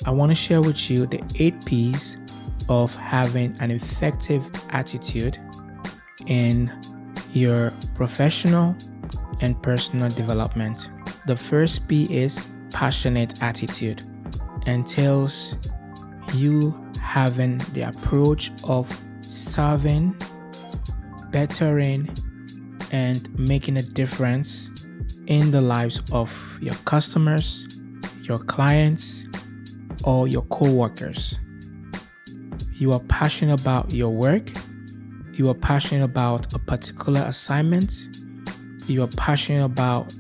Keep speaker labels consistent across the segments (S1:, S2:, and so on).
S1: I want to share with you the 8 P's of having an effective attitude in your professional and personal development. The first P is passionate attitude, entails you having the approach of serving, bettering, and making a difference in the lives of your customers, your clients, or your co-workers. You are passionate about your work. You are passionate about a particular assignment. You are passionate about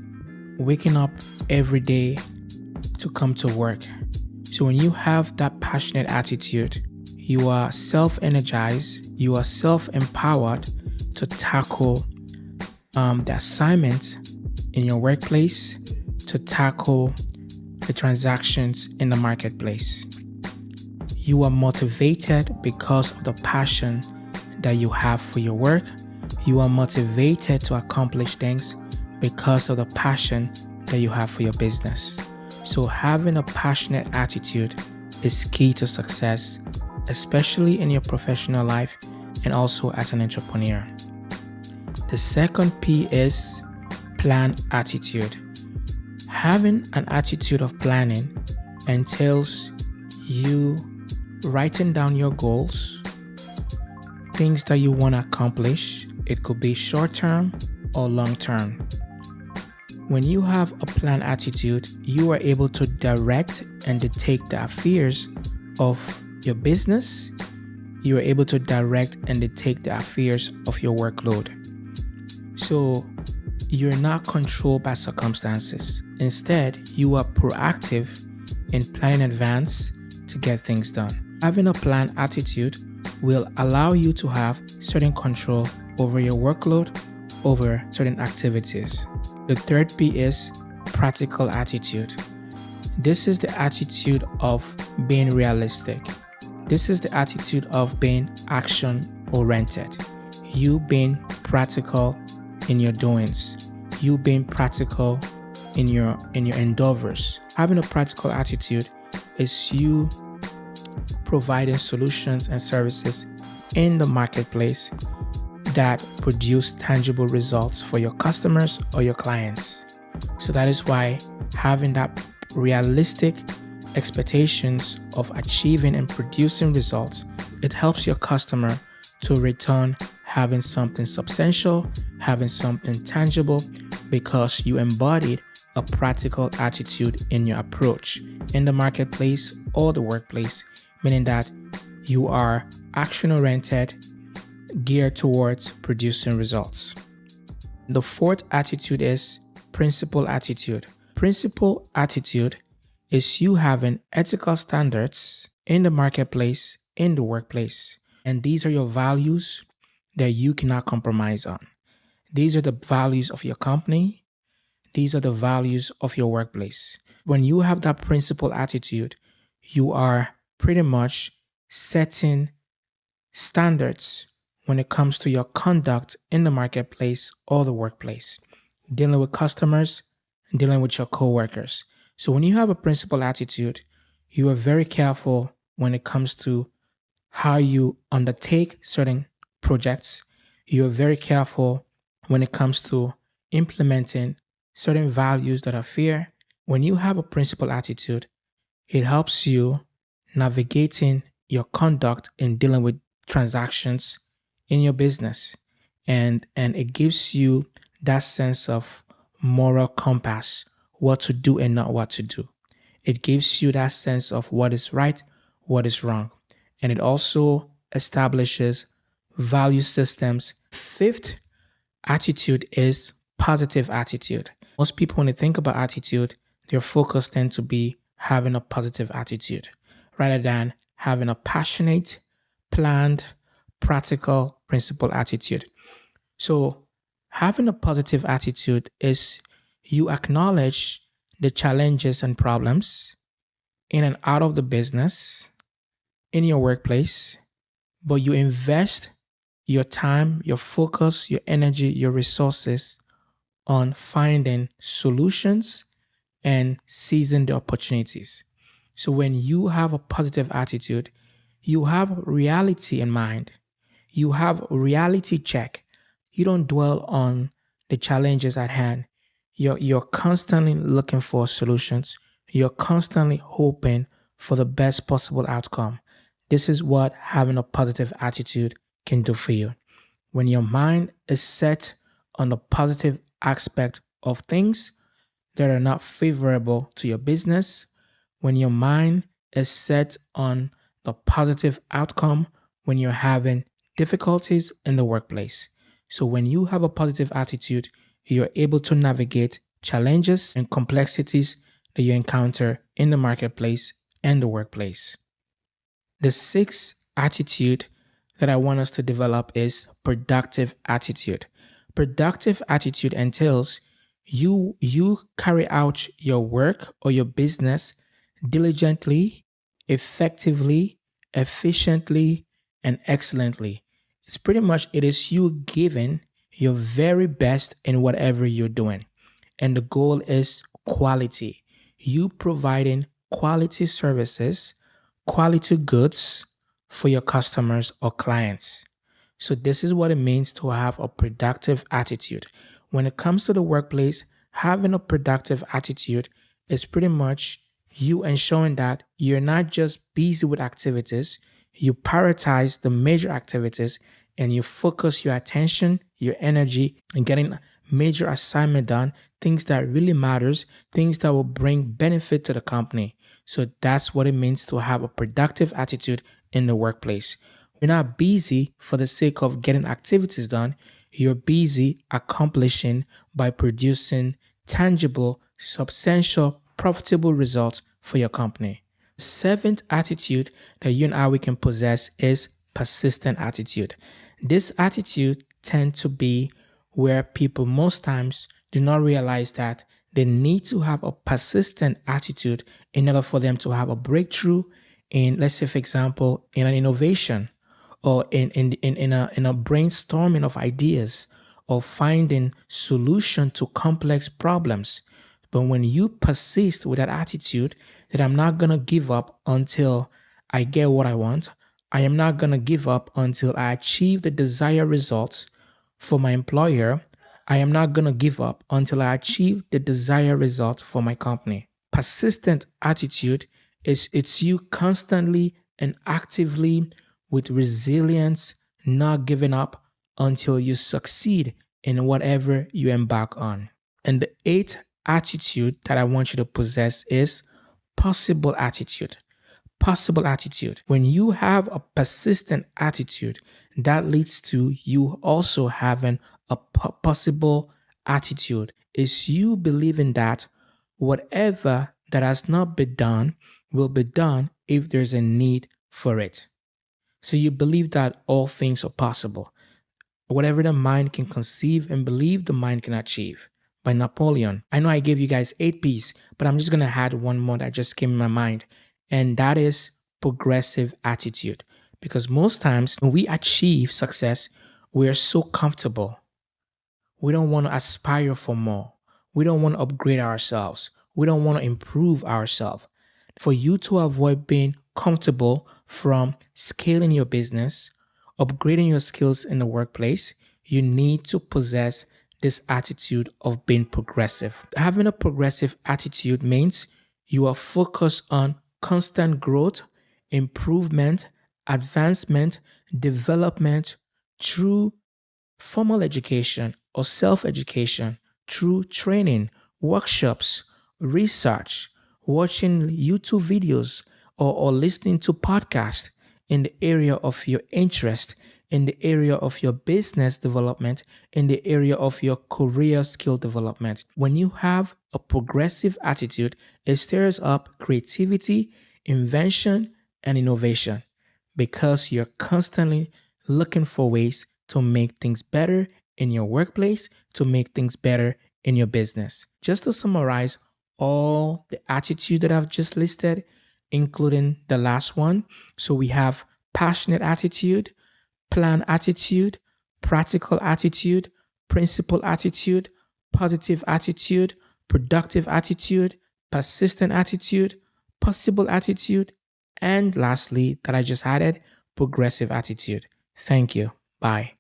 S1: waking up every day to come to work. So when you have that passionate attitude, you are self-energized, you are self-empowered to tackle the assignment in your workplace, to tackle the transactions in the marketplace. You are motivated because of the passion that you have for your work. You are motivated to accomplish things because of the passion that you have for your business. So having a passionate attitude is key to success, especially in your professional life and also as an entrepreneur. The second P is plan attitude. Having an attitude of planning entails you writing down your goals, things that you want to accomplish. It could be short term or long term. When you have a plan attitude, you are able to direct and dictate the affairs of your business. You are able to direct and dictate the affairs of your workload. So you're not controlled by circumstances. Instead, you are proactive in planning in advance to get things done. Having a plan attitude will allow you to have certain control over your workload, over certain activities. The third P is practical attitude. This is the attitude of being realistic. This is the attitude of being action-oriented. You being practical in your doings. You being practical in your endeavors. Having a practical attitude is you providing solutions and services in the marketplace that produce tangible results for your customers or your clients. So that is why having that realistic expectations of achieving and producing results, it helps your customer to return having something substantial, having something tangible, because you embodied a practical attitude in your approach in the marketplace or the workplace, meaning that you are action-oriented, geared towards producing results. The fourth attitude is principle attitude. Principle attitude is you having ethical standards in the marketplace, in the workplace. And these are your values that you cannot compromise on. These are the values of your company. These are the values of your workplace. When you have that principle attitude, you are pretty much setting standards when it comes to your conduct in the marketplace or the workplace, dealing with customers, dealing with your coworkers. So when you have a principled attitude, you are very careful when it comes to how you undertake certain projects. You are very careful when it comes to implementing certain values that are fair. When you have a principled attitude, it helps you navigating your conduct in dealing with transactions in your business, and it gives you that sense of moral compass, what to do and not what to do. It gives you that sense of what is right, what is wrong, and it also establishes value systems. Fifth attitude is positive attitude. Most people, when they think about attitude, their focus tends to be having a positive attitude rather than having a passionate, planned, practical, principled attitude. So having a positive attitude is you acknowledge the challenges and problems in and out of the business, in your workplace, but you invest your time, your focus, your energy, your resources on finding solutions and seizing the opportunities. So when you have a positive attitude, you have reality in mind. You have reality check. You don't dwell on the challenges at hand. You're constantly looking for solutions. You're constantly hoping for the best possible outcome. This is what having a positive attitude can do for you. When your mind is set on the positive aspect of things that are not favorable to your business, when your mind is set on the positive outcome when you're having difficulties in the workplace. So, when you have a positive attitude, you're able to navigate challenges and complexities that you encounter in the marketplace and the workplace. The sixth attitude that I want us to develop is productive attitude. Productive attitude entails you carry out your work or your business diligently, effectively, efficiently, and excellently. It's pretty much it is you giving your very best in whatever you're doing. And the goal is quality. You providing quality services, quality goods for your customers or clients. So, this is what it means to have a productive attitude. When it comes to the workplace, having a productive attitude is pretty much you ensuring that you're not just busy with activities, you prioritize the major activities and you focus your attention, your energy, and getting major assignment done, things that really matters, things that will bring benefit to the company. So that's what it means to have a productive attitude in the workplace. You're not busy for the sake of getting activities done. You're busy accomplishing by producing tangible, substantial, profitable results for your company. The seventh attitude that you and I we can possess is persistent attitude. This attitude tends to be where people most times do not realize that they need to have a persistent attitude in order for them to have a breakthrough in, let's say, for example, in an innovation or in a brainstorming of ideas or finding solution to complex problems. But when you persist with that attitude that I'm not going to give up until I get what I want, I am not going to give up until I achieve the desired results for my employer, I am not going to give up until I achieve the desired result for my company. Persistent attitude is it's you constantly and actively with resilience, not giving up until you succeed in whatever you embark on. And the eighth attitude that I want you to possess is possible attitude. Possible attitude. When you have a persistent attitude, that leads to you also having a possible attitude. Is you believing that whatever that has not been done will be done if there's a need for it. So you believe that all things are possible. Whatever the mind can conceive and believe, the mind can achieve. By Napoleon. I know I gave you guys 8 P's, but I'm just going to add one more that just came in my mind. And that is progressive attitude. Because most times when we achieve success, we are so comfortable. We don't want to aspire for more. We don't want to upgrade ourselves. We don't want to improve ourselves. For you to avoid being comfortable from scaling your business, upgrading your skills in the workplace, you need to possess this attitude of being progressive. Having a progressive attitude means you are focused on constant growth, improvement, advancement, development through formal education or self education, through training, workshops, research, watching YouTube videos, or listening to podcasts in the area of your interest, in the area of your business development, in the area of your career skill development. When you have a progressive attitude, it stirs up creativity, invention, and innovation because you're constantly looking for ways to make things better in your workplace, to make things better in your business. Just to summarize all the attitude that I've just listed, including the last one. So we have passionate attitude, plan attitude, practical attitude, principle attitude, positive attitude, productive attitude, persistent attitude, possible attitude, and lastly, that I just added, progressive attitude. Thank you. Bye.